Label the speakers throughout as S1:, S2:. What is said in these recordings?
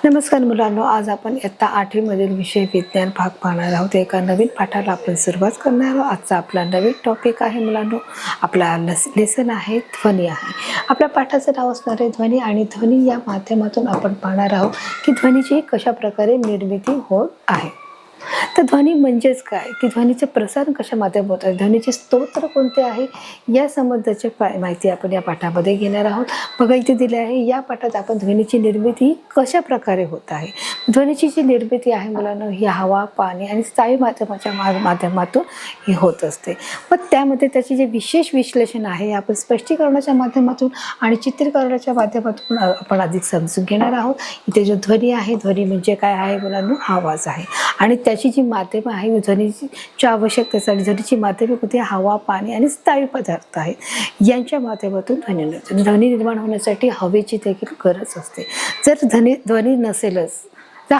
S1: नमस्कार मुलांनो, आज आपण इयत्ता 8वी मधील विषय विज्ञान भाग पाहणार आहोत। एका नवीन पाठाला आपण सुरुवात करणार आहोत। आजचा आपला नवीन टॉपिक आहे मुलांनो, आपला लेसन आहे ध्वनी आहे। आपल्या पाठाचं नाव असणार आहे ध्वनी आणि ध्वनी या माध्यमातून आपण पाहणार आहोत की ध्वनीची कशा प्रकारे निर्मिती होत आहे। तर ध्वनी म्हणजेच काय, की ध्वनीचे प्रसारण कशा माध्यमात होत आहे, ध्वनीचे स्तोत्र कोणते आहे या संबंधाची माहिती आपण या पाठामध्ये घेणार आहोत। बघा इथे दिले आहे, या पाठात आपण ध्वनीची निर्मिती कशा प्रकारे होत आहे। ध्वनीची जी निर्मिती आहे मुलांना ही हवा, पाणी आणि स्थायी माध्यमाच्या माध्यमातून ही होत असते। मग त्यामध्ये त्याचे जे विशेष विश्लेषण आहे आपण स्पष्टीकरणाच्या माध्यमातून आणि चित्रीकरणाच्या माध्यमातून आपण अधिक समजून घेणार आहोत। इथे जो ध्वनी आहे, ध्वनी म्हणजे काय आहे मुलांना, आवाज आहे आणि त्याची जी माध्यम आहे ध्वनीच्या आवश्यकतेसाठी ध्वनीची माध्यमे होती हवा, पाणी आणि स्थायी पदार्थ आहेत। यांच्या माध्यमातून ध्वनी निर्माण होण्यासाठी हवेची देखील गरज असते। जर ध्वनी नसेलच, जर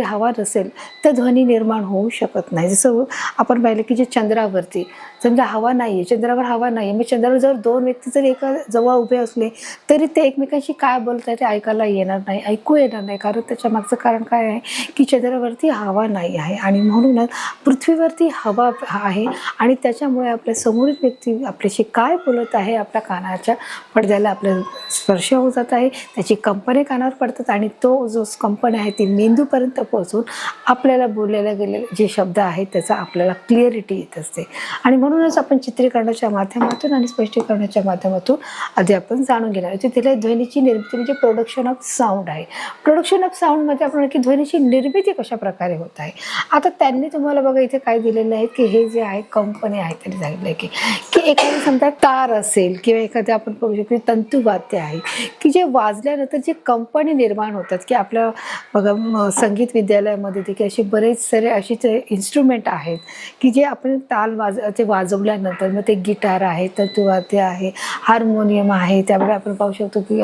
S1: हवा नसेल तर ध्वनी निर्माण होऊ शकत नाही। जसं आपण पाहिलं की जे चंद्रावरती समजा हवा नाही आहे, चंद्रावर हवा नाही आहे, मग चंद्रावर जर दोन व्यक्ती जर एका जवळ उभे असले तरी ते एकमेकांशी काय बोलत आहे ते ऐकायला येणार नाही, ऐकू येणार नाही। कारण त्याच्या मागचं कारण काय आहे की चंद्रावरती हवा नाही आहे आणि म्हणूनच पृथ्वीवरती हवा आहे आणि त्याच्यामुळे आपल्या समोरील व्यक्ती आपल्याशी काय बोलत आहे आपल्या कानाच्या पडद्याला आपल्या स्पर्श होत जात आहे, त्याची कंपने कानावर पडतात आणि तो जो कंपने आहे ती मेंदूपर्यंत पोहोचून आपल्याला बोललेले गेलेले जे शब्द आहेत त्याचा आपल्याला क्लिअरिटी येत असते। आणि म्हणूनच आपण चित्रीकरणाच्या माध्यमातून आणि स्पष्टीकरणाच्या माध्यमातून आधी आपण जाणून घेणार आहोत। तिथे ध्वनीची निर्मिती म्हणजे प्रोडक्शन ऑफ साऊंड आहे। प्रोडक्शन ऑफ साऊंडमध्ये आपण की ध्वनीची निर्मिती कशा प्रकारे होत आहे। आता त्यांनी तुम्हाला बघा इथे काय दिलेलं आहे की हे जे आहे कंपनी आहे त्यांनी सांगितलं की एखादी समजा तार असेल किंवा एखाद्या आपण बघू शकतो तंतुवाद्य आहे की जे वाजल्यानंतर जे कंपनी निर्माण होतात की आपल्या बघा संगीत विद्यालयामध्ये देखील असे बरेच सारे असे इन्स्ट्रुमेंट आहेत की जे आपण ते वाजवल्यानंतर मग ते गिटार आहे, तंतुवाद्य आहे, हार्मोनियम आहे, त्यामुळे आपण पाहू शकतो की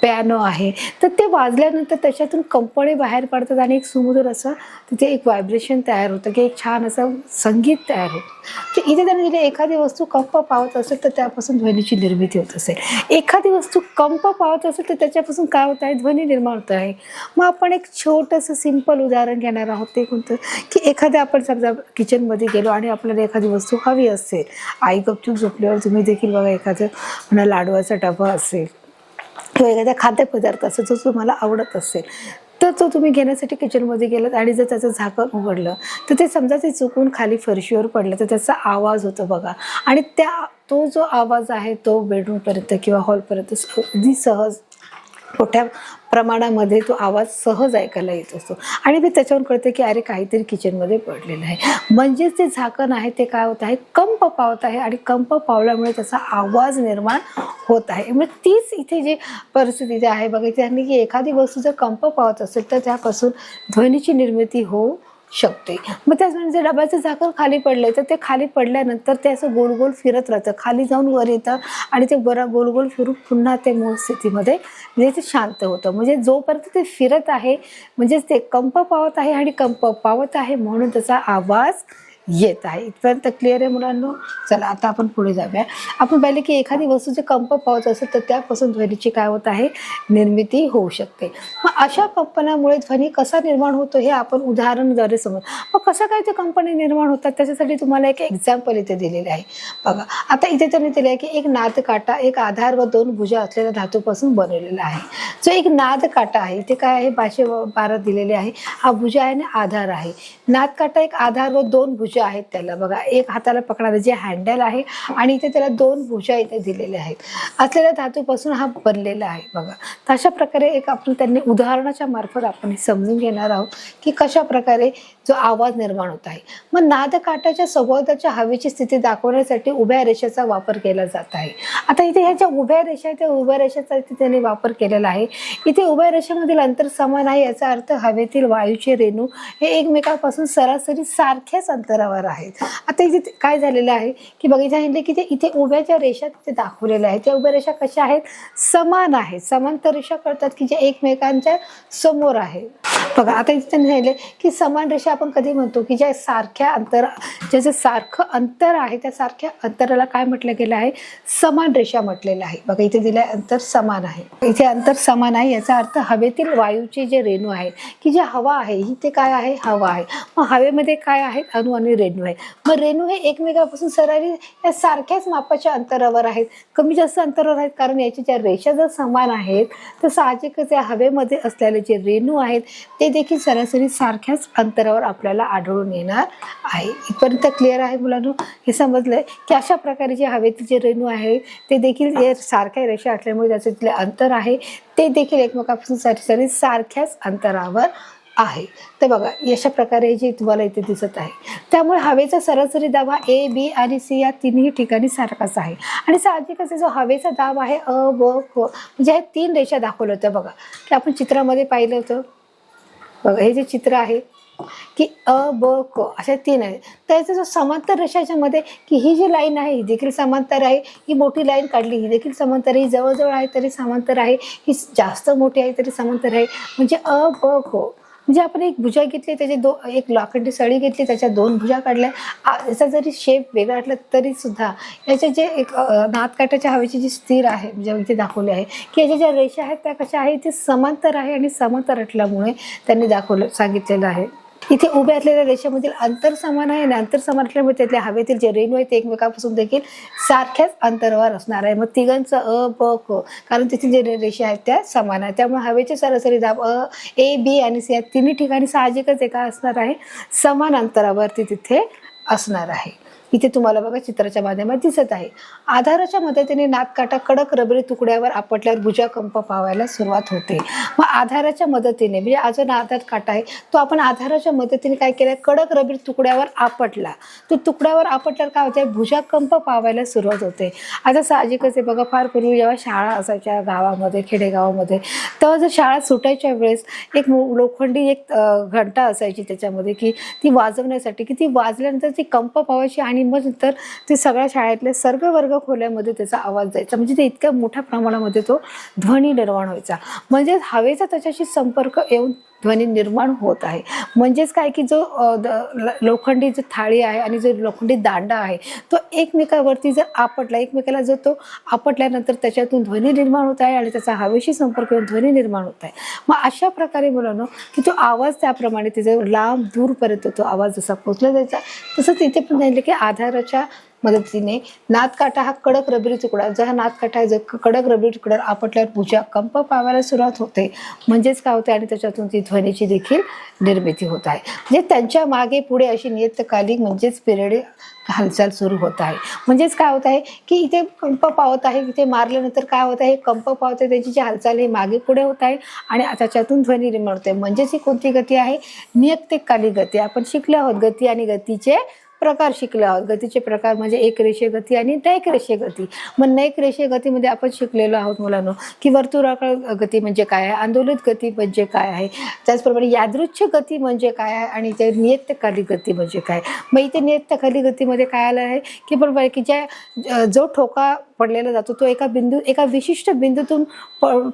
S1: पियानो आहे। तर ते वाजल्यानंतर त्याच्यातून कंपने बाहेर पडतात आणि एक सुमधुर असं तिथे एक व्हायब्रेशन तयार होतं की एक छान असं संगीत तयार होतं। तर इथे त्यांनी दिले एखादी वस्तू कंप पावत असेल तर त्यापासून ध्वनीची निर्मिती होत असेल, एखादी वस्तू कंप पावत असेल तर त्याच्यापासून काय होत आहे, ध्वनी निर्माण होत आहे। मग आपण एक छोटंसं सिंपल उदाहरण घेणार आहोत। ते कोणतं की एखाद्या आपण समजा किचनमध्ये गेलो आणि आपल्याला एखादी वस्तू हवी असेल, आई गपचूप झोपल्यावर तुम्ही देखील बघा एखादं म्हणा लाडवाचा डबा असेल किंवा एखादा खाद्यपदार्थ असेल जो तुम्हाला आवडत असेल तर तो तुम्ही घेण्यासाठी किचनमध्ये गेलात आणि जर त्याचं झाकण उघडलं तर ते समजा ते चुकून खाली फरशीवर पडलं तर त्याचा आवाज होतो बघा आणि तो जो आवाज आहे तो बेडरूमपर्यंत किंवा हॉलपर्यंत अगदी सहज मोठ्या प्रमाणामध्ये तो आवाज सहज ऐकायला येत असतो आणि मी त्याच्यावर कळते की अरे काहीतरी किचनमध्ये पडलेलं आहे। म्हणजेच ते झाकण आहे ते काय होत आहे, कंप पावत आहे आणि कंप पावल्यामुळे त्याचा आवाज निर्माण होत आहे। मग तीच इथे जी परिस्थिती आहे बघा त्यांनी की एखादी वस्तू जर कंप पावत असेल तर त्यापासून ध्वनीची निर्मिती होऊ शकते। मग त्याचप्रमाणे डब्याचं झाकण खाली पडलंय तर ते खाली पडल्यानंतर ते असं गोल गोल फिरत राहतं, खाली जाऊन वर येतं आणि ते बरं गोल गोल फिरून पुन्हा ते मूळ स्थितीमध्ये म्हणजे ते शांत होतं। म्हणजे जोपर्यंत ते फिरत आहे म्हणजेच ते कंप पावत आहे आणि कंप पावत आहे म्हणून त्याचा आवाज येत आहे। इथपर्यंत क्लिअर आहे मुलांनो? चला आता आपण पुढे जाऊया। आपण पाहिले की एखादी वस्तू जे कंप पावत असेल तर त्यापासून ध्वनीची काय होत आहे, निर्मिती होऊ शकते। मग अशा कंपनामुळे ध्वनी कसा निर्माण होतो हे आपण उदाहरणाद्वारे समजू। मग कसं काय ते कंपनी निर्माण होतात त्याच्यासाठी तुम्हाला एक एक्झाम्पल इथे दिलेले आहे बघा। आता इथे त्यांनी दिलं आहे की एक नादकाटा एक आधार व दोन भुजा असलेल्या धातूपासून बनवलेला आहे। जो एक नादकाटा आहे इथे काय आहे 512 दिलेले आहे, हा भुजा आहे आणि आधार आहे। नादकाटा एक आधार व दोन भुजा आहेत त्याला बघा, एक हाताला पकडायला जे हँडल आहे आणि इथे त्याला दोन भुजा इथे दिलेल्या आहेत असलेल्या धातूपासून हा बनलेला आहे बघा। तर अशा प्रकारे एक आपण त्यांनी उदाहरणाच्या मार्फत आपण समजून घेणार आहोत की कशा प्रकारे जो आवाज निर्माण होत आहे। मग नादकाठाच्या सभोवतालच्या हवेची स्थिती दाखवण्यासाठी उभ्या रेषेचा वापर केला जात आहे। आता इथे ह्या ज्या उभ्या रेषा आहेत त्या उभ्या रेषेचा इथे त्यांनी वापर केलेला आहे। इथे उभ्या रेषेमधील अंतर समान आहे याचा अर्थ हवेतील वायूचे रेणू हे एकमेकांपासून सरासरी सारख्याच अंतरावर आहेत। आता इथे काय झालेलं आहे की बघितलं की ते इथे उभ्या ज्या रेषा तिथे दाखवलेल्या आहेत त्या उभ्या रेषा कशा आहेत, समान आहेत। समांतर रेषा कळतात की जे एकमेकांच्या समोर आहे बघा। आता इथे त्यांनी सांगितले की समान रेषा आपण कधी म्हणतो की ज्या ज्याचं सारखं अंतर आहे त्या सारख्या अंतराला काय म्हटलं गेलं आहे, समान रेषा म्हटलेलं आहे. बघा इथे दिलं अंतर समान आहे, इथे अंतर समान आहे. याचा अर्थ हवेतील वायूचे जे रेणू आहेत की जे हवा आहे ही ते काय आहे, हवा आहे. मग हवेमध्ये काय आहेत, अणू आणि रेणू आहे. मग रेणू हे एकमेकांपासून सरासरी या सारख्याच मापाच्या अंतरावर आहेत, कमी जास्त अंतरावर आहेत, कारण याच्या ज्या रेषा जर समान आहेत तर साहजिकच या हवेमध्ये असलेले जे रेणू आहेत ते देखील सरासरी सारख्याच अंतरावर आपल्याला आढळून येणार आहे. इथपर्यंत क्लिअर आहे मुलांनो? हे समजलंय की अशा प्रकारे जे हवेतील जे रेणू आहे ते देखील हे सारख्या रेषा असल्यामुळे त्याचे जे अंतर आहे ते देखील एकमेकांपासून सरासरी सारख्याच अंतरावर आहे. तर बघा अशा प्रकारे जे तुम्हाला इथे दिसत आहे, त्यामुळे हवेचा सरासरी दाब हा A, B आणि C या तिन्ही ठिकाणी सारखाच आहे. आणि साहजिकच जो हवेचा दाब आहे अ, ब, क म्हणजे हे 3 रेषा दाखवलं होतं बघा, की आपण चित्रामध्ये पाहिलं होतं. बघा हे जे चित्र आहे की अ, ब, क अशा 3 आहे. तर याचा जो समांतर रेषाच्या मध्ये की ही जी लाईन आहे ही देखील समांतर आहे, ही मोठी लाईन काढली ही देखील समांतर आहे, ही जवळजवळ आहे तरी समांतर आहे, ही जास्त मोठी आहे तरी समांतर आहे. म्हणजे अ, ब, क म्हणजे आपण एक भुजा घेतली, त्याचे एक लाकडी सळी घेतली, त्याच्या 2 भुजा काढल्या. याचा जरी शेप वेगळा असला तरी सुद्धा याचे जे एक नादकाठाच्या हवेची जी स्थिर आहे म्हणजे इथे दाखवले आहे की याच्या ज्या रेषा आहेत त्या कशा आहेत, ते समांतर आहे आणि समांतर असल्यामुळे त्यांनी सांगितलेलं आहे. इथे उभ्या असलेल्या रेषेमधील अंतर समान आहे आणि अंतर समान असल्यामुळे त्यातल्या हवेतील जे रेणू आहेत ते एकमेकांपासून देखील सारख्याच अंतरावर असणार आहे. मग तिघांचं अ, ब, क कारण तिथे जे रेषा आहेत त्या समान आहेत, त्यामुळे हवेचे सरासरी दाब A, B आणि C या तिन्ही ठिकाणी साहजिकच एका असणार आहे, समान अंतरावरती तिथे असणार आहे. इथे तुम्हाला बघा चित्राच्या माध्यमात दिसत आहे. आधाराच्या मदतीने नादकाटा कडक रबरी तुकड्यावर आपटल्यावर भुजाकंप पावायला सुरुवात होते. मग आधाराच्या मदतीने म्हणजे हा जो आधार काटा आहे तो आपण आधाराच्या मदतीने काय केलं, कडक रबरी तुकड्यावर आपटला. तो तुकड्यावर आपटल्यावर काय होते, भुजाकंप पावायला सुरुवात होते. आता साहजिकच आहे बघा, फार पूर्वी जेव्हा शाळा असायच्या गावामध्ये, खेडेगावामध्ये, तेव्हा जर शाळा सुटायच्या वेळेस एक लोखंडी घंटा असायची त्याच्यामध्ये की ती वाजवण्यासाठी, की ती वाजल्यानंतर ती कंप पावायची आणि मग नंतर ते सगळ्या शाळेतल्या सर्व वर्ग खोल्यामध्ये त्याचा आवाज जायचा. म्हणजे ते इतक्या मोठ्या प्रमाणामध्ये तो ध्वनी निर्माण व्हायचा. म्हणजे हवेचा त्याच्याशी संपर्क येऊन ध्वनी निर्माण होत आहे. म्हणजेच काय की जो लोखंडी जो थाळी आहे आणि जो लोखंडी दांडा आहे तो एकमेकावरती जर आपटला, एकमेकाला जर तो आपटल्यानंतर त्याच्यातून ध्वनी निर्माण होत आहे आणि त्याचा हवेशी संपर्क येऊन ध्वनी निर्माण होत आहे. मग अशा प्रकारे मुलांनो की तो आवाज त्याप्रमाणे त्याचा लांब दूरपर्यंत तो आवाज जसा पोचला जायचा, तसंच इथे पण सांगितलं की आधाराच्या मदतीने नादकाटा हा कडक रबरी तुकडा, जो हा नादकाठा आहे, जो कडक रबरी तुकड्यावर आपटल्यावर भुजाकंप पावायला सुरुवात होते. म्हणजेच काय होते आणि त्याच्यातून ती ध्वनीची देखील निर्मिती होत आहे. म्हणजे त्यांच्या मागे पुढे अशी नियतकालिक म्हणजेच पिरियडिक हालचाल सुरू होत आहे. म्हणजेच काय होत आहे की इथे कंप पावत आहे, इथे मारल्यानंतर काय होत आहे, कंप पावत आहे, त्याची जी हालचाल ही मागे पुढे होत आहे आणि त्याच्यातून ध्वनी निर्माण होते. म्हणजेच ही कोणती गती आहे, नियतकालिक गती. आपण शिकलो आहोत गती आणि गतीचे प्रकार शिकले आहोत. गतीचे प्रकार म्हणजे एक रेषीय गती आणि नैक रेषीय गती. मग नैक रेषीय गतीमध्ये आपण शिकलेलो आहोत मुलांनो की वर्तुळाकार गती म्हणजे काय आहे, आंदोलित गती म्हणजे काय आहे, त्याचप्रमाणे यादृच्छिक गती म्हणजे काय आहे आणि ते नियतकालिक गती म्हणजे काय. मग इथे नियतकालिक गतीमध्ये काय आलं आहे की बरोबर की जो ठोका पडलेला जातो तो एका विशिष्ट बिंदूतून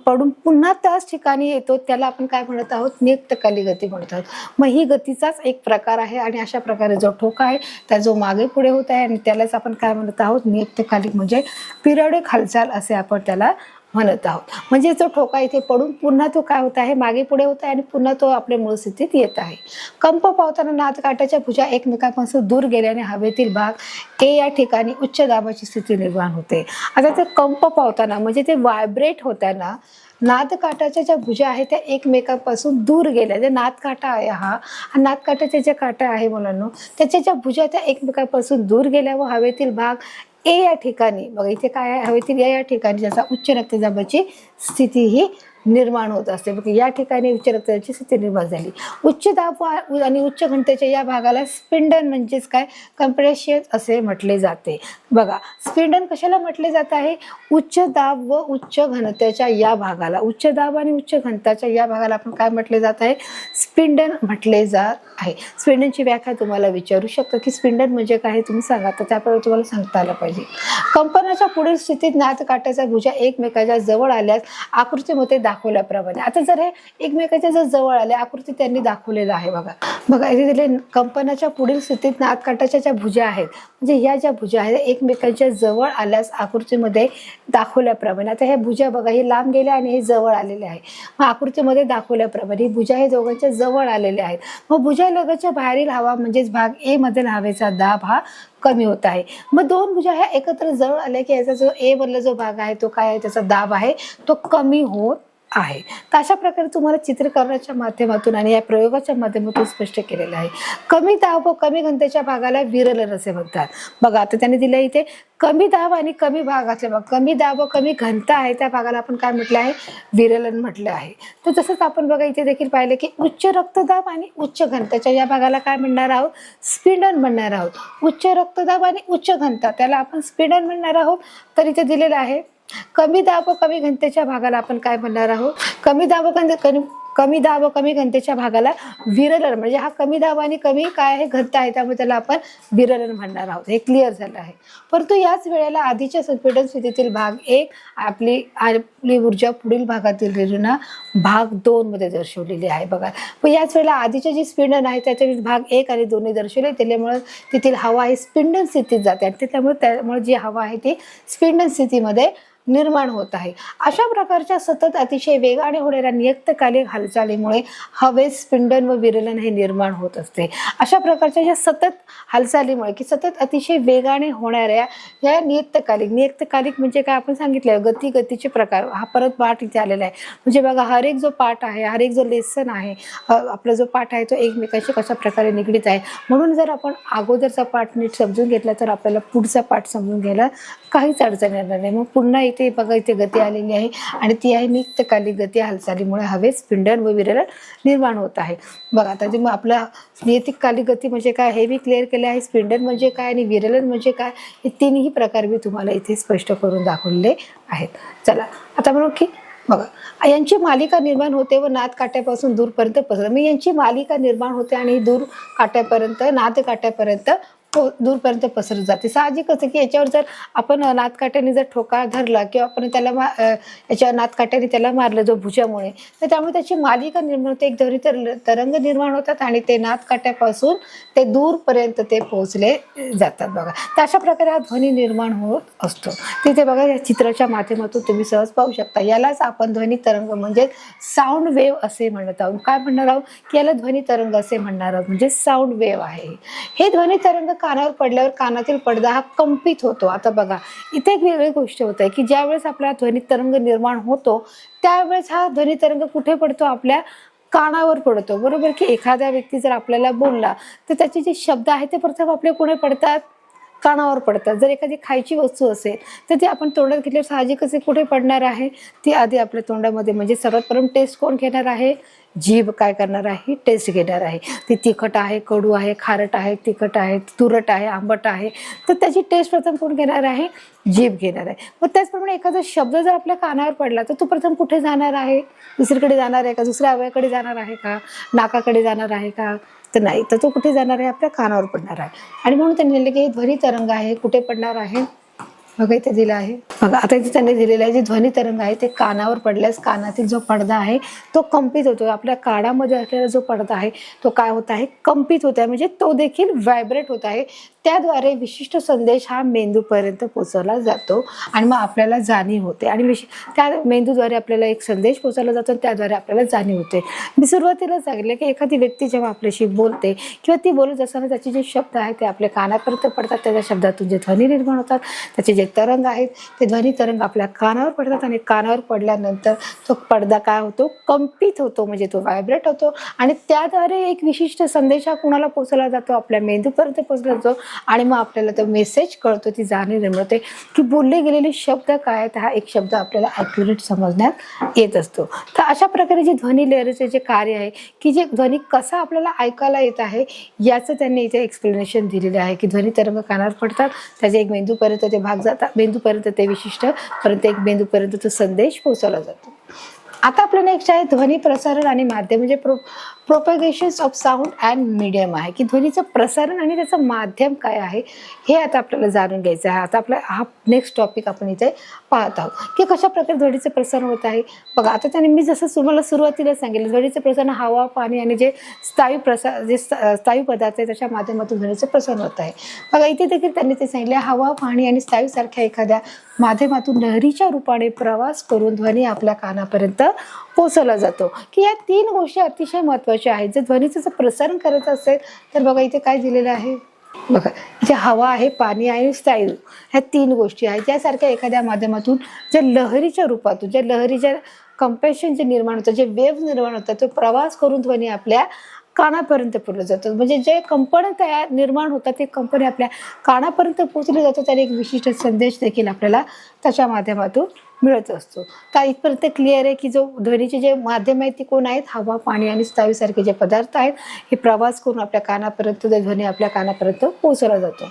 S1: पडून पुन्हा त्याच ठिकाणी येतो, त्याला आपण काय म्हणत आहोत, नियतकालिक गती म्हणत आहोत. मग ही गतीचाच एक प्रकार आहे आणि अशा प्रकारे जो ठोका आहे त्या जो मागे पुढे होत आहे आणि त्यालाच आपण काय म्हणत आहोत, नियतकालिक म्हणजे पिरियडिक हालचाल असे आपण त्याला म्हणत आहोत. म्हणजे जो ठोका इथे पडून पुन्हा तो काय होत आहे, मागे पुढे होत आहे आणि पुन्हा तो आपल्या मूळ स्थितीत येत आहे. कंप पावताना नादकाठाच्या भुजा एकमेकांपासून दूर गेल्याने हवेतील भाग ए या ठिकाणी उच्च दाबाची स्थिती निर्माण होते. आता ते कंप पावताना म्हणजे ते व्हायब्रेट होताना नादकाठाच्या ज्या भुजा आहेत त्या एकमेकांपासून दूर गेल्या. जे नादकाठा आहे हा नादकाठाचे जे काटा आहे मुलांनो त्याच्या ज्या भुजा त्या एकमेकांपासून दूर गेल्या व हवेतील भाग ए या ठिकाणी, बघा इथे काय आहे, हवेतील या ठिकाणी ज्याचा उच्च रक्तदाबाची स्थिती ही निर्माण होत असते. बघा या ठिकाणी उच्च रक्तदाबाची स्थिती निर्माण झाली. उच्च दाब आणि उच्च घनतेच्या या भागाला स्पिंडन म्हणजेच काय, कंप्रेशन असे म्हटले जाते. बघा स्पिंडन कशाला म्हटले जात आहे, उच्च दाब व उच्च घनतेच्या या भागाला, उच्च दाब आणि उच्च घनताच्या या भागाला आपण काय म्हटले जात आहे, स्पिंडन म्हटले जात आहे. स्पिंडनची व्याख्या तुम्हाला विचारू शकतो की स्पिंडन म्हणजे काय तुम्ही सांगा, तर त्याप्रमाणे तुम्हाला सांगता आलं पाहिजे. कंपनाच्या पुढील स्थितीत नादकाठाच्या भुजा एकमेकांच्या जवळ आल्यास आकृतीमध्ये दाखवल्याप्रमाणे. आता जर हे एकमेकाच्या जर जवळ आले, आकृती त्यांनी दाखवलेलं आहे बघा. बघा इथे दिले कंपनाच्या पुढील स्थितीत नादकाट्याच्या ज्या भुजा आहेत, म्हणजे ह्या ज्या भुजा आहेत एकमेकांच्या जवळ आल्यास आकृतीमध्ये दाखवल्याप्रमाणे. आता ह्या भुजा बघा, हे लांब गेले आणि हे जवळ आलेले आहे. मग आकृतीमध्ये दाखवल्याप्रमाणे ही भुजा हे दोघांच्या जवळ आलेले आहेत. मग भुजा लगतच्या बाहेरील हवा म्हणजेच भाग ए मधील हवेचा दाब हा कमी होत आहे. मग दोन भुजा ह्या एकत्र जवळ आल्या की याचा जो ए मधला जो भाग आहे तो काय आहे, त्याचा दाब आहे तो कमी होत आहे. तर अशा प्रकारे तुम्हाला चित्रीकरणाच्या माध्यमातून आणि या प्रयोगाच्या माध्यमातून स्पष्ट केलेलं आहे. कमी दाब व कमी घनतेच्या भागाला विरलन असे म्हणतात. बघा आता त्यांनी दिलं इथे कमी दाब आणि कमी भाग असले, बघा कमी दाब व कमी घनता आहे त्या भागाला आपण काय म्हटलं आहे, विरलन म्हटलं आहे. तर तसंच आपण बघा इथे देखील पाहिलं की उच्च रक्तदाब आणि उच्च घनतेच्या या भागाला काय म्हणणार आहोत, स्पीडन म्हणणार आहोत. उच्च रक्तदाब आणि उच्च घनता त्याला आपण स्पीडन म्हणणार आहोत. तर इथे दिलेलं आहे कमी दाब व कमी घनतेच्या भागाला आपण काय म्हणणार आहोत, कमी दाब व कमी घनतेच्या भागाला विरलन, म्हणजे हा कमी दाब आणि कमी काय आहे, घनता आहे, त्यामुळे त्याला आपण विरलन म्हणणार आहोत. हे क्लिअर झालं आहे. परंतु याच वेळेला आधीच्या संपीडन स्थितीतील भाग 1 आपली ऊर्जा पुढील भागातील रेणूंना भाग 2 मध्ये दर्शवलेली आहे. बघा पण याच वेळेला आधीचे जे स्पीडन आहे त्याचे भाग 1 आणि 2 दर्शवले, त्यामुळे तेथील हवा ही स्पीडन स्थितीत जाते आणि त्यामुळे जी हवा आहे ती स्पीडन स्थितीमध्ये निर्माण होत आहे. अशा प्रकारच्या सतत अतिशय वेगाने होणाऱ्या नियतकालिक हालचालीमुळे हवेत स्पीडन व विरलन हे निर्माण होत असते. अशा प्रकारच्या ज्या सतत हालचालीमुळे की सतत अतिशय वेगाने होणाऱ्या या नियतकालिक म्हणजे काय आपण सांगितलं, गतीचे प्रकार. हा परत पाठ इथे आलेला आहे. म्हणजे बघा हर एक जो पाठ आहे, हर एक जो लेसन आहे, आपला जो पाठ आहे तो एकमेकांशी कशा प्रकारे निगडीत आहे. म्हणून जर आपण अगोदरचा पाठ नीट समजून घेतला तर आपल्याला पुढचा पाठ समजून घ्यायला काहीच अडचण येणार नाही. मग पुन्हा इथे बघा इथे गती आलेली आहे आणि ती आहे नियतकालिक गती. हालचालीमुळे हवेत स्पीडन व विरलन निर्माण होत आहे. बघा आता मग आपला नियतकालिक गती म्हणजे काय हे मी क्लिअर केलं आहे. स्पीडन म्हणजे काय आणि विरलन म्हणजे काय हे तिन्ही प्रकार मी तुम्हाला इथे स्पष्ट करून दाखवले आहेत. चला आता म्हणू की बघा यांची मालिका निर्माण होते व नाद काट्यापासून दूरपर्यंत पसरते. मी यांची मालिका निर्माण होते आणि दूर काट्यापर्यंत नाद काट्यापर्यंत दूरपर्यंत पसरत जाते. साहजिकच आहे की याच्यावर जर आपण नादकाट्याने जर ठोका धरला किंवा आपण त्याला याच्या नादकाट्याने त्याला मारलं जो भुजामुळे, तर त्यामुळे त्याची मालिका निर्माण होते. एक ध्वनी तरंग निर्माण होतात आणि ते नादकाट्यापासून ते दूरपर्यंत ते पोहोचले जातात. बघा तर अशा प्रकारे हा ध्वनी निर्माण होत असतो. तिथे बघा या चित्राच्या माध्यमातून तुम्ही सहज पाहू शकता. यालाच आपण ध्वनी तरंग म्हणजे साऊंड वेव्ह असे म्हणत आहोत. काय म्हणणार आहोत की याला ध्वनी तरंग असे म्हणणार आहोत, म्हणजे साऊंड वेव्ह आहे. हे ध्वनी तरंग कानावर पडल्यावर कानातील पडदा हा कंपित होतो. आता बघा इथे एक वेगळी गोष्ट होत आहे की ज्यावेळेस आपला ध्वनी तरंग निर्माण होतो त्यावेळेस हा ध्वनी तरंग कुठे पडतो, आपल्या कानावर पडतो. बरोबर की एखाद्या व्यक्ती जर आपल्याला बोलला तर त्याचे जे शब्द आहेत ते प्रथम आपल्या कुठे पडतात, कानावर पडतात. जर एखादी खायची वस्तू असेल तर ती आपण तोंडात घेतल्यावर साहजिकच कुठे पडणार आहे, ती आधी आपल्या तोंडामध्ये, म्हणजे सर्वात प्रथम टेस्ट कोण घेणार आहे, जीभ काय करणार आहे, टेस्ट घेणार आहे. ती तिखट आहे, कडू आहे, खारट आहे, तिखट आहे, तुरट आहे, आंबट आहे, तर त्याची टेस्ट प्रथम कोण घेणार आहे, जीभ घेणार आहे. मग त्याचप्रमाणे एखादा शब्द जर आपल्या कानावर पडला तर तो प्रथम कुठे जाणार आहे, दुसरीकडे जाणार आहे का, दुसऱ्या अवयवाकडे जाणार आहे का, नाकाकडे जाणार आहे का, तर नाही, तर तो कुठे जाणार आहे, आपल्या कानावर पडणार आहे. आणि म्हणून त्यांनी लिहिले की ध्वनी तरंग आहे कुठे पडणार आहे, बघा इथे दिलं आहे. बघा आता इथे त्यांनी दिलेलं आहे जे ध्वनी तरंग आहे ते कानावर पडल्यास कानातील जो पडदा आहे तो कंपित होतो. आपल्या कानामध्ये असलेला जो पडदा आहे तो काय होत आहे, कंपित होत आहे, म्हणजे तो देखील व्हायब्रेट होत आहे. त्याद्वारे विशिष्ट संदेश हा मेंदूपर्यंत पोहोचवला जातो आणि मग आपल्याला जाणीव होते. आणि त्या मेंदूद्वारे आपल्याला एक संदेश पोहोचवला जातो आणि त्याद्वारे आपल्याला जाणीव होते. मी सुरुवातीला सांगितलं की एखादी व्यक्ती जेव्हा आपल्याशी बोलते किंवा ती बोलत असताना त्याचे जे शब्द आहेत ते आपल्या कानापर्यंत पडतात. त्याच्या शब्दातून जे ध्वनी निर्माण होतात, त्याचे जे तरंग आहेत ते ध्वनी तरंग आपल्या कानावर पडतात आणि कानावर पडल्यानंतर तो पडदा काय होतो, कंपित होतो, म्हणजे तो व्हायब्रेट होतो आणि त्याद्वारे एक विशिष्ट संदेश हा कुणाला पोहोचवला जातो, आपल्या मेंदूपर्यंत पोहोचला जातो आणि मग आपल्याला तो मेसेज कळतो, ती जाणीव निर्माण होते की बोलले गेलेले शब्द काय आहेत, हा एक शब्द आपल्याला ॲक्युरेट समजण्यात येत असतो. तर अशा प्रकारे जे ध्वनी लहरीचे जे कार्य आहे की जे ध्वनी कसा आपल्याला ऐकायला येत आहे याचं त्यांनी इथे एक्सप्लेनेशन दिलेलं आहे की ध्वनी तरंग कानावर पडतात, त्याचे एक मेंदूपर्यंत ते भाग जातात, मेंदूपर्यंत ते विशिष्ट परंतु एक मेंदूपर्यंत तो संदेश पोहोचवला जातो. आता आपल्याला नेक्स्ट आहे ध्वनी प्रसारण आणि माध्यम, म्हणजे प्रोपॅगेशन्स ऑफ साऊंड अँड मीडियम आहे, की ध्वनीचं प्रसारण आणि त्याचं माध्यम काय आहे हे आता आपल्याला जाणून घ्यायचं आहे. आता आपला हा नेक्स्ट टॉपिक आपण इथे पाहत आहोत की कशा प्रकारे ध्वनीचं प्रसारण होत आहे. बघा, आता त्याने मी जसं तुम्हाला सुरुवातीला सांगितलं, ध्वनीचं प्रसारण हवा, पाणी आणि जे स्थायू पदार्थ आहे त्याच्या माध्यमातून ध्वनीचं प्रसारण होत आहे. बघा, इथे देखील त्यांनी ते सांगितले, हवा, पाणी आणि स्थायू सारख्या एखाद्या माध्यमातून लहरीच्या रूपाने प्रवास करून ध्वनी आपल्या कानापर्यंत पोहोचवला जातो. की या 3 गोष्टी अतिशय महत्त्वाच्या आहेत. जर ध्वनीचं जर प्रसारण करायचं असेल तर बघा इथे काय दिलेलं आहे. बघा, जे हवा आहे, पाणी आणि स्थायू, ह्या 3 गोष्टी आहेत. यासारख्या एखाद्या माध्यमातून जे लहरीच्या रूपातून, जे लहरीच्या कंप्रेशन जे निर्माण होतं, जे वेव्ह निर्माण होतात, तो प्रवास करून ध्वनी आपल्या कानापर्यंत पोहोचला जातो. म्हणजे जे कंपन तयार निर्माण होतात ते कंपनी आपल्या कानापर्यंत पोहोचले जातात. त्याने एक विशिष्ट संदेश देखील आपल्याला त्याच्या माध्यमातून मिळत असतो. तर इथपर्यंत क्लिअर आहे की जो ध्वनीचे जे माध्यम आहेत ते कोण आहेत, हवा, पाणी आणि स्थायू सारखे जे पदार्थ आहेत हे प्रवास करून आपल्या कानापर्यंत, ध्वनी आपल्या कानापर्यंत पोहोचवला जातो.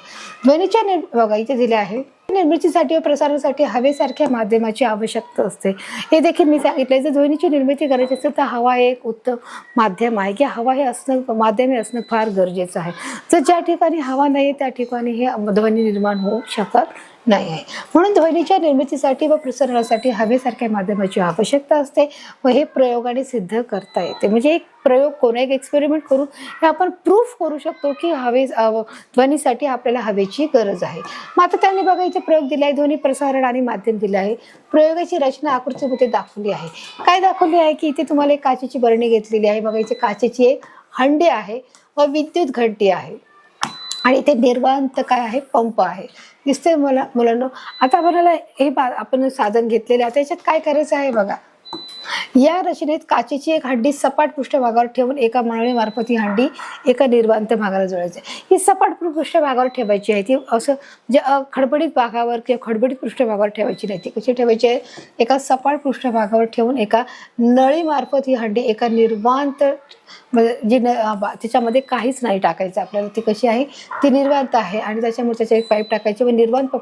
S1: ध्वनीच्या बघा इथे दिले आहे, निर्मितीसाठी व प्रसारासाठी हवेसारख्या माध्यमाची आवश्यकता असते. हे देखील मी सांगितलं, जर ध्वनीची निर्मिती करायची असेल तर हवा हे एक उत्तम माध्यम आहे, की हवा हे असणं, माध्यम हे असणं फार गरजेचं आहे. जर ज्या ठिकाणी हवा नाही त्या ठिकाणी हे ध्वनी निर्माण होऊ शकत नाही आहे. म्हणून ध्वनीच्या निर्मितीसाठी व प्रसारणासाठी हवेसारख्या माध्यमाची आवश्यकता असते व हे प्रयोगाने सिद्ध करता येते. म्हणजे एक प्रयोग करून, एक एक्सपेरिमेंट करून हे आपण प्रूफ करू शकतो की ध्वनीसाठी आपल्याला हवेची गरज आहे. मग आता त्यांनी बघा इथे प्रयोग दिला आहे, ध्वनी प्रसारण आणि माध्यम दिलं आहे. प्रयोगाची रचना आकृतीमध्ये दाखवली आहे. काय दाखवली आहे की इथे तुम्हाला एक काचेची बरणी घेतलेली आहे. बघा, इथे काचेची एक हंडी आहे व विद्युत घंटी आहे आणि इथे निर्वात काय आहे, पंप आहे. दिसतंय मुलांना. आता आपल्याला हे आपण साधन घेतलेले आहे, त्याच्यात काय करायचं आहे बघा. या रचनेत काचेची एक हंडी सपाट पृष्ठभागावर ठेवून एका मार्फत ही हंडी एका निर्वात भागाला जोडायची. ही सपाट पृष्ठभागावर ठेवायची आहे. ती असं जे खडबडीत भागावर किंवा खडबडीत पृष्ठभागावर ठेवायची नाही. ती कशी ठेवायची आहे, एका सपाट पृष्ठभागावर ठेवून एका नळीमार्फत ही हंडी एका निर्वात, म्हणजे जी त्याच्यामध्ये काहीच नाही टाकायचं आपल्याला, ती कशी आहे, ती निर्वात आहे आणि त्याच्यामुळे त्याच्या एक पाईप टाकायची व निर्वात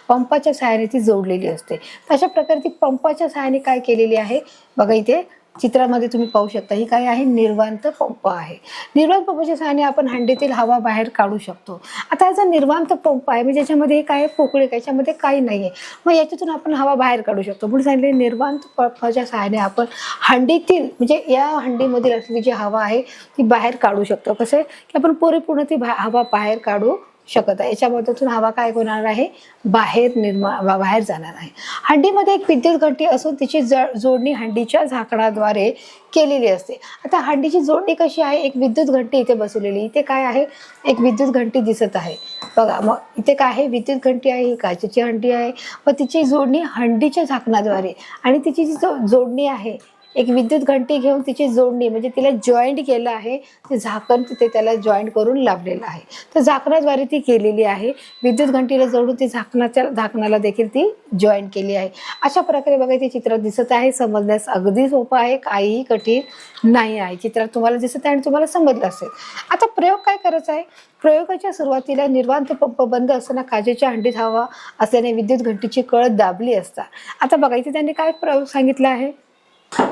S1: पंपाच्या सहाय्याने ती जोडलेली असते. अशा प्रकारे ती पंपाच्या सहाय्याने काय केलेली आहे बघा, इथे चित्रामध्ये तुम्ही पाहू शकता. ही काय आहे, निर्वात पंप आहे. निर्वात पंपाच्या सहाय्याने आपण हंडीतील हवा बाहेर काढू शकतो. आता हा जो निर्वात पंप आहे म्हणजे याच्यामध्ये काय पोकळी, याच्यामध्ये काही नाही आहे, मग याच्यातून आपण हवा बाहेर काढू शकतो. म्हणून सांगितले निर्वात पंपाच्या सहाय्याने आपण हंडीतील, म्हणजे या हंडीमधील असलेली जी हवा आहे ती बाहेर काढू शकतो. कसं आहे की आपण परिपूर्ण ती हवा बाहेर काढू शकत आहे. याच्या मदतीतून हवा काय होणार आहे, बाहेर जाणार आहे. हंडीमध्ये एक विद्युत घंटी असून तिची जोडणी हंडीच्या झाकणाद्वारे केलेली असते. आता हंडीची जोडणी कशी आहे, एक विद्युत घंटी इथे बसवलेली. इथे काय आहे, एक विद्युत घंटी दिसत आहे बघा. मग इथे काय आहे, विद्युत घंटी आहे, ही काचेची हंडी आहे व तिची जोडणी हंडीच्या झाकणाद्वारे, आणि तिची जी जोडणी आहे, एक विद्युत घंटी घेऊन तिची जोडणी म्हणजे तिला जॉईंट केलं आहे, ते झाकण तिथे त्याला जॉईंट करून लावलेलं आहे. तर झाकणाद्वारे ती केलेली आहे. विद्युत घंटीला जोडून ती झाकणाला देखील ती जॉईंट केली आहे. अशा प्रकारे बघा ते चित्र दिसत आहे. समजण्यास अगदी सोपं आहे, काहीही कठीण नाही आहे. चित्रात तुम्हाला दिसत आहे आणि तुम्हाला समजलं असेल. आता प्रयोग काय करायचा आहे. प्रयोगाच्या सुरुवातीला निर्वात पंप बंद असताना काचेच्या हंडीत हवा असल्याने विद्युत घंटीची कळ दाबली असता. आता बघा इथे त्यांनी काय प्रयोग सांगितला आहे.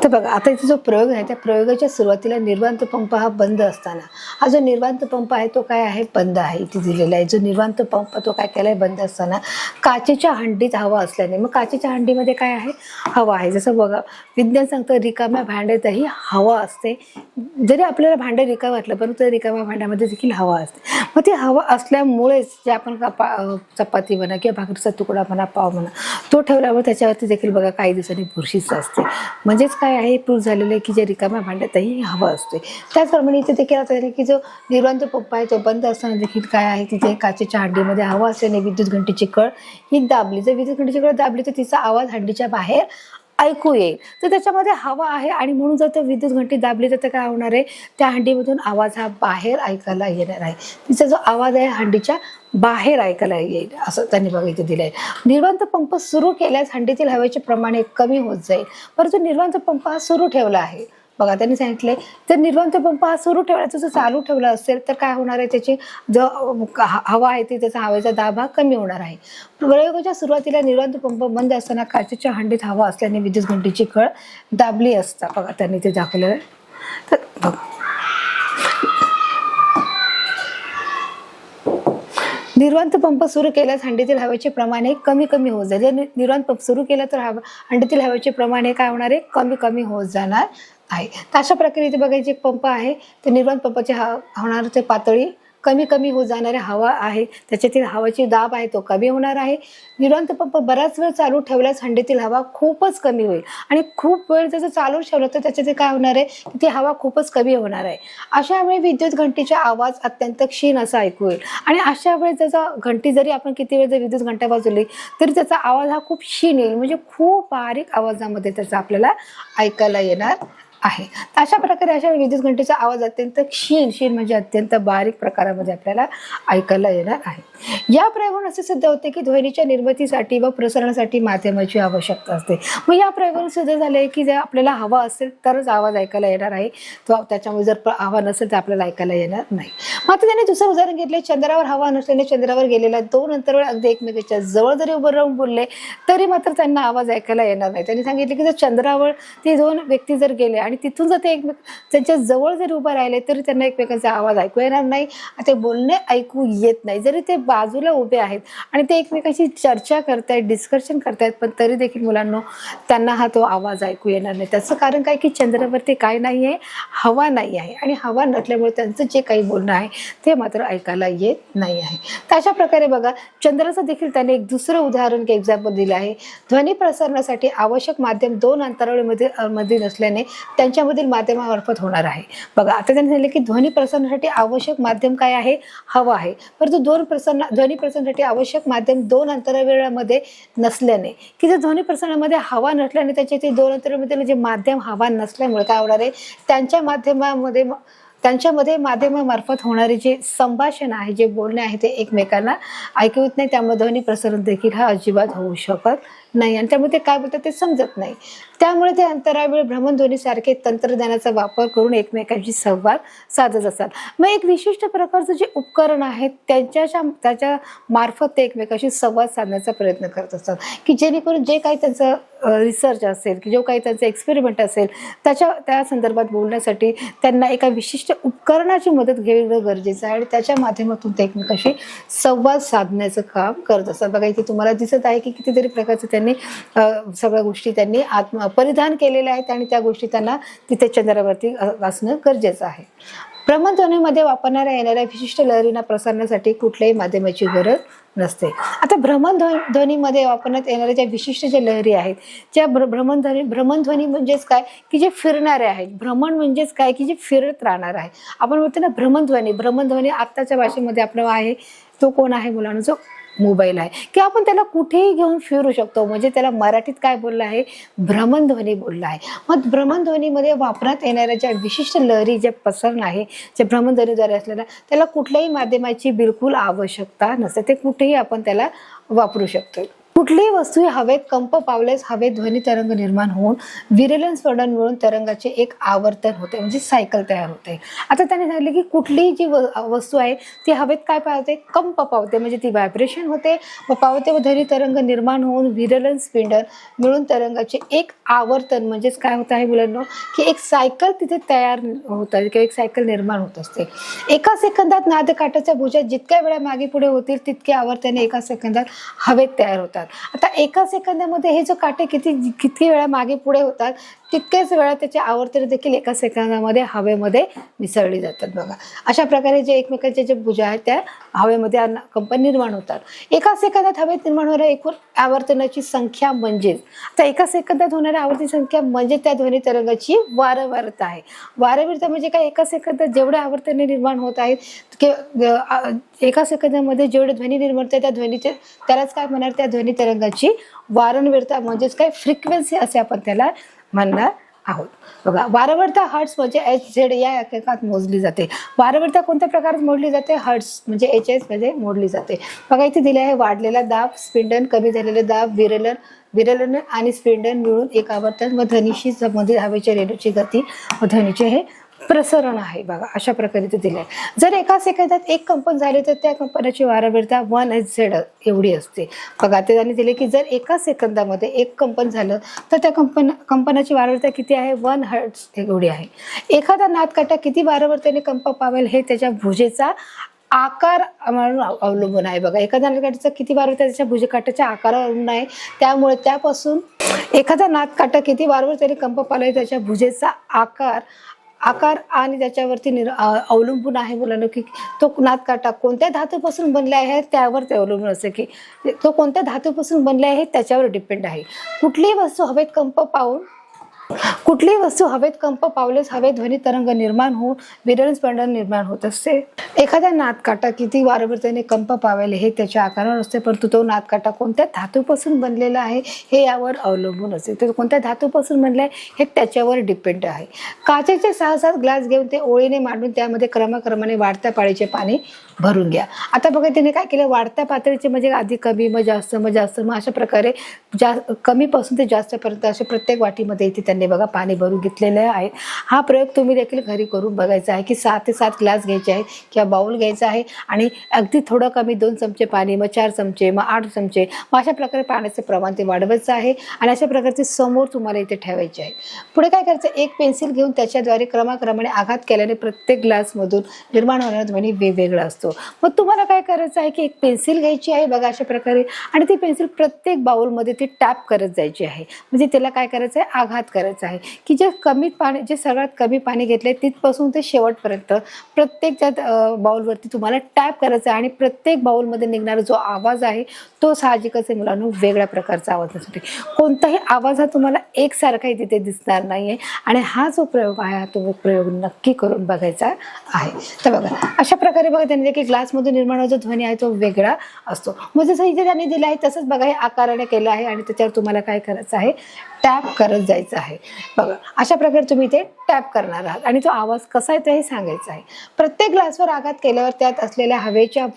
S1: तर बघा, आता इथे जो प्रयोग आहे त्या प्रयोगाच्या सुरुवातीला निर्वात पंप हा बंद असताना, हा जो निर्वात पंप आहे तो काय आहे, बंद आहे. इथे दिलेला आहे जो निर्वात पंप तो काय केला आहे, बंद असताना काचेच्या हंडीत हवा असल्याने, मग काचेच्या हंडीमध्ये काय आहे, हवा आहे. जसं बघा विज्ञान सांगतं रिकाम्या भांड्यातही हवा असते. जरी आपल्याला भांडं रिकामं वाटलं परंतु रिकाम्या भांड्यामध्ये देखील हवा असते. मग ती हवा असल्यामुळेच जे आपण चपाती म्हणा किंवा भाकरीचा तुकडा म्हणा, पाव म्हणा, तो ठेवल्यावर त्याच्यावरती देखील बघा काही दिवसांनी बुरशीच असते. म्हणजेच काय आहे, प्रूफ झालेलं आहे की जे रिकाम्या भांड्यातही हवा असते. त्याचप्रमाणे इथे देखील आता की जो निर्वात पंप आहे तो बंद असताना देखील काय आहे, तिथे काचेच्या हंडीमध्ये हवा असल्याने विद्युत घंटीची कळ ही दाबली. जर विद्युत घंटीची कळ दाबली तर तिचा आवाज हंडीच्या बाहेर ऐकू येईल. तर त्याच्यामध्ये हवा आहे आणि म्हणून जर तो विद्युत घंटी दाबली तर काय होणार आहे, त्या हंडीमधून आवाज हा बाहेर ऐकायला येणार आहे. तिचा जो आवाज आहे हंडीच्या बाहेर ऐकायला येईल असं त्यांनी बघा इथे दिलंय. निर्वात पंप सुरू केल्यास हंडीतील हवेचे प्रमाण प्रमाण होत जाईल. परंतु निर्वात पंप हा सुरू ठेवला आहे. बघा त्यांनी सांगितलंय जर निर्वात पंप हा सुरू ठेवला, जर चालू ठेवला असेल तर काय होणार आहे, त्याची जो हवा आहे ती त्याचा हवेचा दाब हा कमी होणार आहे. प्रयोगाच्या सुरुवातीला निर्वात पंप बंद असताना काचेच्या हंडीत हवा असल्याने विद्युत घंटीची कळ दाबली असता. बघा त्यांनी ते दाखवलेलं आहे. तर बघा निर्वात पंप सुरू केल्यास हंडीतील हवेचे प्रमाण हे कमी कमी होत जाईल. जर निर्वात पंप सुरू केला तर हंडीतील हवेचे प्रमाण हे काय होणार आहे, कमी कमी होत जाणार आहे. तर अशा प्रकारे इथे बघायचे एक पंप आहे, तर निर्वात पंपाची होणार ते पातळी कमी कमी होत जाणारी हवा आहे, त्याच्यातील हवाची दाब आहे तो कमी होणार आहे. निर्वात पंप बराच वेळ चालू ठेवल्यास हंडीतील हवा खूपच कमी होईल आणि खूप वेळ जर चालू ठेवलं तर त्याच्यात काय होणार आहे, ती हवा खूपच कमी होणार आहे. अशा वेळी विद्युत घंटीचा आवाज अत्यंत क्षीण असा ऐकू येईल आणि अशा वेळेस त्याचा घंटी जरी आपण किती वेळ जर विद्युत घंटा वाजवली तरी त्याचा आवाज हा खूप क्षीण येईल, म्हणजे खूप बारीक आवाजामध्ये त्याचा आपल्याला ऐकायला येणार आहे. अशा प्रकारे अशा विद्युत घंटेचा आवाज अत्यंत क्षीण म्हणजे अत्यंत बारीक प्रकारामध्ये आपल्याला ऐकायला येणार आहे. या प्रयोगावरून असे सिद्ध होते की ध्वनीच्या निर्मितीसाठी व प्रसारणासाठी माध्यमाची आवश्यकता असते. मग या प्रयोगावरून सिद्ध झाले की जर आपल्याला हवा असेल तरच आवाज ऐकायला येणार आहे, तो त्याच्यामुळे जर हवा नसेल तर आपल्याला ऐकायला येणार नाही. मात्र त्यांनी दुसरं उदाहरण घेतले, चंद्रावर हवा नसल्याने चंद्रावर गेलेला 2 अंतराळ अगदी एकमेकांच्या जवळ जरी उभं राहून बोलले तरी मात्र त्यांना आवाज ऐकायला येणार नाही. त्यांनी सांगितले की जर चंद्रावर ते 2 व्यक्ती जर गेले आणि तिथून जर ते त्यांच्या जवळ जरी उभं राहिले तरी त्यांना एकमेकांचा आवाज ऐकू येणार नाही, ते बोलणे ऐकू येत नाही. जरी ते बाजूला उभे आहेत आणि ते एकमेकांशी चर्चा करतायत, डिस्कशन करतायत, पण तरी देखील मुलांनो त्यांना हा तो आवाज ऐकू येणार नाही. त्याचं कारण काय की चंद्रावरती काय नाही आहे, हवा नाही आहे आणि हवा नसल्यामुळे त्यांचं जे काही बोलणं आहे ते मात्र ऐकायला येत नाही आहे. तर अशा प्रकारे बघा चंद्राचं देखील त्याने एक दुसरं उदाहरण एक्झाम्पल दिलं आहे. ध्वनी प्रसारणासाठी आवश्यक माध्यम 2 अंतराळमध्ये नसल्याने त्यांच्यामधील माध्यमामार्फत होणार आहे. बघा आता त्यांनी सांगितले की ध्वनी प्रसारणासाठी आवश्यक माध्यम काय आहे, हवा आहे, परंतु ध्वनी प्रसारणासाठी आवश्यक माध्यम 2 अंतराळामध्ये नसल्याने की जर ध्वनी प्रसारणामध्ये हवा नसल्याने त्याचे ते 2 अंतराळामध्ये जे माध्यम हवा नसल्यामुळे काय होणार आहे, त्यांच्यामध्ये माध्यमामार्फत होणारे जे संभाषण आहे, जे बोलणे आहे ते एकमेकांना ऐकू येत नाही. त्यामुळे ध्वनी प्रसारण देखील हा अजिबात होऊ शकत नाही आणि त्यामुळे ते काय बोलतात ते समजत नाही. त्यामुळे ते अंतराळवीर भ्रमणध्वनीसारखे तंत्रज्ञानाचा वापर करून एकमेकांशी संवाद साधत असतात. मग एक विशिष्ट प्रकारचं जे उपकरण आहे त्याच्या मार्फत ते एकमेकांशी संवाद साधण्याचा प्रयत्न करत असतात की जेणेकरून जे काही त्यांचं रिसर्च असेल की जो काही त्यांचा एक्सपेरिमेंट असेल त्या संदर्भात बोलण्यासाठी त्यांना एका विशिष्ट उपकरणाची मदत घेणं गरजेचं आहे आणि त्याच्या माध्यमातून ते एकमेकांशी संवाद साधण्याचं काम करत असतात. बघा इथे तुम्हाला दिसत आहे की कितीतरी प्रकारचे त्यांनी सगळ्या गोष्टी त्यांनी परिधान केलेल्या आहेत आणि त्या गोष्टी त्यांना तिथे चंद्रावरती असणं गरजेचं आहे. भ्रमणध्वनीमध्ये वापरण्यात येणाऱ्या विशिष्ट लहरींना प्रसारण्यासाठी कुठल्याही माध्यमाची गरज नसते. आता भ्रमणध्वनीमध्ये वापरण्यात येणाऱ्या ज्या विशिष्ट ज्या लहरी आहेत ज्या भ्रमणध्वनी म्हणजेच काय की जे फिरणारे आहेत. भ्रमण म्हणजेच काय की जे फिरत राहणार आहे. आपण म्हणतो ना भ्रमणध्वनी आत्ताच्या भाषेमध्ये आपलं आहे तो कोण आहे मुलांना, जो मोबाईल आहे की आपण त्याला कुठेही घेऊन फिरू शकतो. म्हणजे त्याला मराठीत काय बोललं आहे, भ्रमणध्वनी बोलला आहे. मग भ्रमणध्वनीमध्ये वापरण्यात येणाऱ्या ज्या विशिष्ट लहरी जे प्रसारण आहे जे भ्रमणध्वनीद्वारे असलेला त्याला कुठल्याही माध्यमाची बिलकुल आवश्यकता नसते. ते कुठेही आपण त्याला वापरू शकतो. कुठलीही वस्तू हवेत कंप पावल्यास हवेत ध्वनी तरंग निर्माण होऊन विरलन स्फोटन मिळून तरंगाचे एक आवर्तन होते, म्हणजे सायकल तयार होते. आता त्याने सांगितले की कुठलीही जी वस्तू आहे ती हवेत काय पावते, कंप पावते, म्हणजे ती व्हायब्रेशन होते व पावते व ध्वनी तरंग निर्माण होऊन विरलन स्पिंडल मिळून तरंगाचे एक आवर्तन म्हणजेच काय होत आहे मुलांना की एक सायकल तिथे तयार होत आहे किंवा एक सायकल निर्माण होत असते. एका सेकंदात नादकाठाच्या भुजा जितक्या वेळा मागे पुढे होतील तितके आवर्तने एका सेकंदात हवेत तयार होतात. आता एका सेकंदामध्ये हे जो काटे किती वेळा मागे पुढे होतात तितकेच वेळा त्याचे आवर्तन देखील एका सेकंदामध्ये हवेमध्ये मिसळली जातात. बघा अशा प्रकारे जे एकमेकांच्या जे भुजा आहेत त्या हवेमध्ये कंपन निर्माण होतात. एका सेकंदात हवेत निर्माण होणाऱ्या एकूण आवर्तनाची संख्या म्हणजेच आता एका सेकंदात होणाऱ्या आवर्ती संख्या म्हणजे त्या ध्वनी तरंगाची वारंवारता आहे. वारंवारता म्हणजे काय, एका सेकंदात जेवढे आवर्तने निर्माण होत आहेत एका सेकंदामध्ये जेवढे ध्वनी निर्माण होते त्या ध्वनीचे त्यालाच काय म्हणणार, त्या ध्वनी तरंगाची वारंवारता म्हणजेच काय फ्रिक्वेन्सी असे आपण त्याला म्हणणार आहोत. बघा वारंवारता हर्ट्स म्हणजे HZ या एककात मोजली जाते. वारंवारता कोणत्या प्रकारात मोजली जाते, हर्ट्स म्हणजे HS मध्ये मोजली जाते. बघा इथे दिले आहे वाढलेला दाब, स्पिंडन, कमी झालेले दाब, विरलन आणि स्पिंडन मिळून एक आवर्तन व ध्वनीशी संबंधित हवेच्या रेणूची गती व ध्वनीचे हे प्रसरण आहे. बघा अशा प्रकारे ते दिले आहे. जर एका सेकंदात एक कंपन झाले तर त्या कंपनाची वारंवारता 1 एवढी असते. बघा ते त्यांनी दिले की जर एका सेकंदामध्ये एक कंपन झालं तर त्या कंपनाची वारंवारता किती आहे, 1 हर्ट्ज एवढी आहे. एखादा नादकाठा किती वारंवारतेने कंप पावेल हे त्याच्या भुजेचा आकार म्हणून अवलंबून आहे बघा. एखाद्या नादकाठीचा किती वारंवारता त्याच्या भुजकाठाच्या आकारावर अवलंबून आहे. त्यामुळे त्यापासून एखादा नादकाठा किती वारंवार त्याने कंप पावला त्याच्या भुजेचा आकार आणि त्याच्यावरती अवलंबून आहे मुलांना, की तो नादकाठा कोणत्या धातूपासून बनला आहे त्यावर ते अवलंबून असते, की तो कोणत्या धातूपासून बनला आहे त्याच्यावर डिपेंड आहे. कुठलीही वस्तू हवेत कंप पावलेच हवेत ध्वनी तरंग निर्माण होऊन विरळ स्पंदन निर्माण होत असते. एखादा नादकाठा किती वारंवारतेने कंप पावेल हे त्याच्या आकारावर असते, परंतु तो नादकाठा कोणत्या धातूपासून बनलेला आहे हे यावर अवलंबून असते. तो कोणत्या धातूपासून बनला आहे हे त्याच्यावर डिपेंड आहे. काचेचे 6-7 ग्लास घेऊन ते ओळीने मांडून त्यामध्ये क्रमाक्रमाने वाढत्या पाळीचे पाणी भरून घ्या. आता बघा त्याने काय केलं, वाढत्या पातळीचे म्हणजे आधी कमी मग जास्त मग जास्त मग अशा प्रकारे कमीपासून ते जास्तपर्यंत असे प्रत्येक वाटीमध्ये इथे त्यांनी बघा पाणी भरून घेतलेले आहे. हा प्रयोग तुम्ही देखील घरी करून बघायचा आहे, की 6 ते 7 ग्लास घ्यायचे आहेत किंवा बाउल घ्यायचा आहे आणि अगदी थोडं कमी 2 चमचे पाणी, मग 4 चमचे, मग 8 चमचे, मग अशा प्रकारे पाण्याचं प्रमाण ते वाढवायचं आहे आणि अशा प्रकारचे समोर तुम्हाला इथे ठेवायचे आहे. पुढे काय करायचं, एक पेन्सिल घेऊन त्याच्याद्वारे क्रमाक्रमाने आघात केल्याने प्रत्येक ग्लासमधून निर्माण होणारा ध्वनी वेगवेगळा असतो. मग तुम्हाला काय करायचं आहे, की एक पेन्सिल घ्यायची आहे बघा अशा प्रकारे आणि ती पेन्सिल प्रत्येक बाउलमध्ये ती टॅप करत जायची आहे. म्हणजे त्याला काय करायचं आहे, आघात करायचा आहे, की जे सगळ्यात कमी पाणी घेतले तिथपासून ते शेवटपर्यंत प्रत्येक त्यात बाउलवरती तुम्हाला टॅप करायचं आहे आणि प्रत्येक बाउलमध्ये निघणारा जो आवाज आहे तो साहजिकच आहे मुलांनो वेगळ्या प्रकारचा आवाज असतो. कोणताही आवाज हा तुम्हाला एकसारखाही तिथे दिसणार नाही आहे आणि हा जो प्रयोग आहे तो प्रयोग नक्की करून बघायचा आहे. तर बघा अशा प्रकारे बघा त्यांनी की ग्लासमधून निर्माण होतो ध्वनी आहे तो वेगळा असतो. मग जसं इथे त्यांनी दिलं आहे तसंच बघा हे आकाराने केलं आहे आणि त्याच्यावर तुम्हाला काय करायचं आहे, टॅप करत जायचं आहे. बघा अशा प्रकारे तुम्ही ते टॅप करणार आहात आणि तो आवाज कसा येतो हे सांगायचं आहे. प्रत्येक ग्लासवर आघात केल्यावर त्यात असलेल्या हवेच्या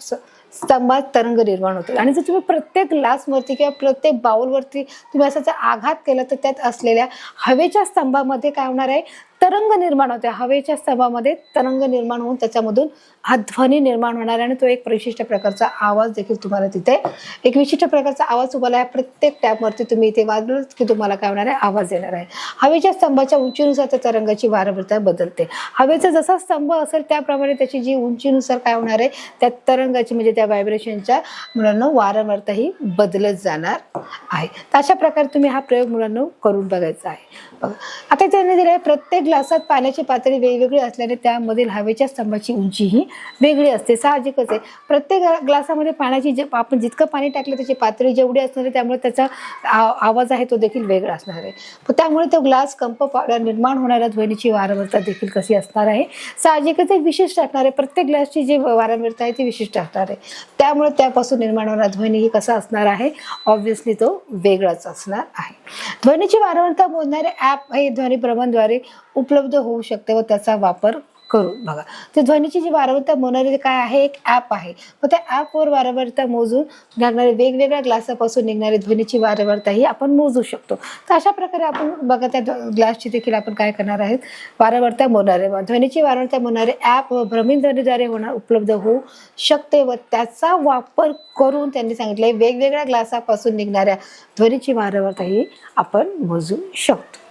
S1: स्तंभात तरंग निर्माण होतात आणि जर तुम्ही प्रत्येक ग्लासवरती किंवा प्रत्येक बाउलवरती तुम्ही असा आघात केला तर त्यात असलेल्या हवेच्या स्तंभामध्ये काय होणार आहे, तरंग निर्माण होते. हवेच्या स्तंभामध्ये तरंग निर्माण होऊन त्याच्यामधून हा ध्वनी निर्माण होणार आणि तो एक विशिष्ट प्रकारचा आवाज देखील तुम्हाला तिथे एक विशिष्ट प्रकारचा आवाज तुम्हाला या प्रत्येक टॅपवरती तुम्ही इथे वाजवलं की तुम्हाला काय होणार आहे, आवाज येणार आहे. हवेच्या स्तंभाच्या उंचीनुसार त्या तरंगाची वारंवारता बदलते. हवेचा जसा स्तंभ असेल त्याप्रमाणे त्याची जी उंचीनुसार काय होणार आहे, त्या तरंगाची म्हणजे त्या व्हायब्रेशनच्या मुलांना वारंवारता ही बदलत जाणार आहे. तर अशा प्रकारे तुम्ही हा प्रयोग मुलांना करून बघायचा आहे. बघा आता त्यांनी दिलं आहे प्रत्येक ग्लासात पाण्याची पातळी वेगवेगळी असल्याने त्यामधील हवेच्या स्तंभाची उंची ही वेगळी असते. साहजिकच आहे प्रत्येक ग्लासामध्ये पाण्याची आपण जितकं पाणी टाकलं त्याची पातळी जेवढी असणार आहे त्यामुळे त्याचा आवाज आहे तो देखील वेगळा असणार आहे. त्यामुळे तो ग्लास कंप पावल्यावर निर्माण होणाऱ्या ध्वनीची वारंवारता देखील कशी असणार आहे, साहजिकच विशिष्ट असणार आहे. प्रत्येक ग्लासची जी वारंवारता आहे ती विशिष्ट असणार आहे. त्यामुळे त्यापासून निर्माण होणारा ध्वनी ही कसा असणार आहे, ऑब्व्हियसली तो वेगळाच असणार आहे. ध्वनीची वारंवारता मोजणारे ॲप हे ध्वनी प्रमाणद्वारे उपलब्ध होऊ शकते व त्याचा वापर करून बघा. तर ध्वनीची जी वारंवारता मोजणारे काय आहे, एक ॲप आहे. मग त्या ॲपवर वारंवारता मोजून लागणारे वेगवेगळ्या ग्लासापासून निघणारी ध्वनीची वारंवारता ही आपण मोजू शकतो. तर अशा प्रकारे आपण बघा त्या ग्लासची देखील आपण काय करणार आहेत, वारंवारता मोजणारे ध्वनीची वारंवारता मोजणारे ॲप भ्रमणध्वनीद्वारे उपलब्ध होऊ शकते व त्याचा वापर करून त्यांनी सांगितले वेगवेगळ्या ग्लासापासून निघणाऱ्या ध्वनीची वारंवारता ही आपण मोजू शकतो.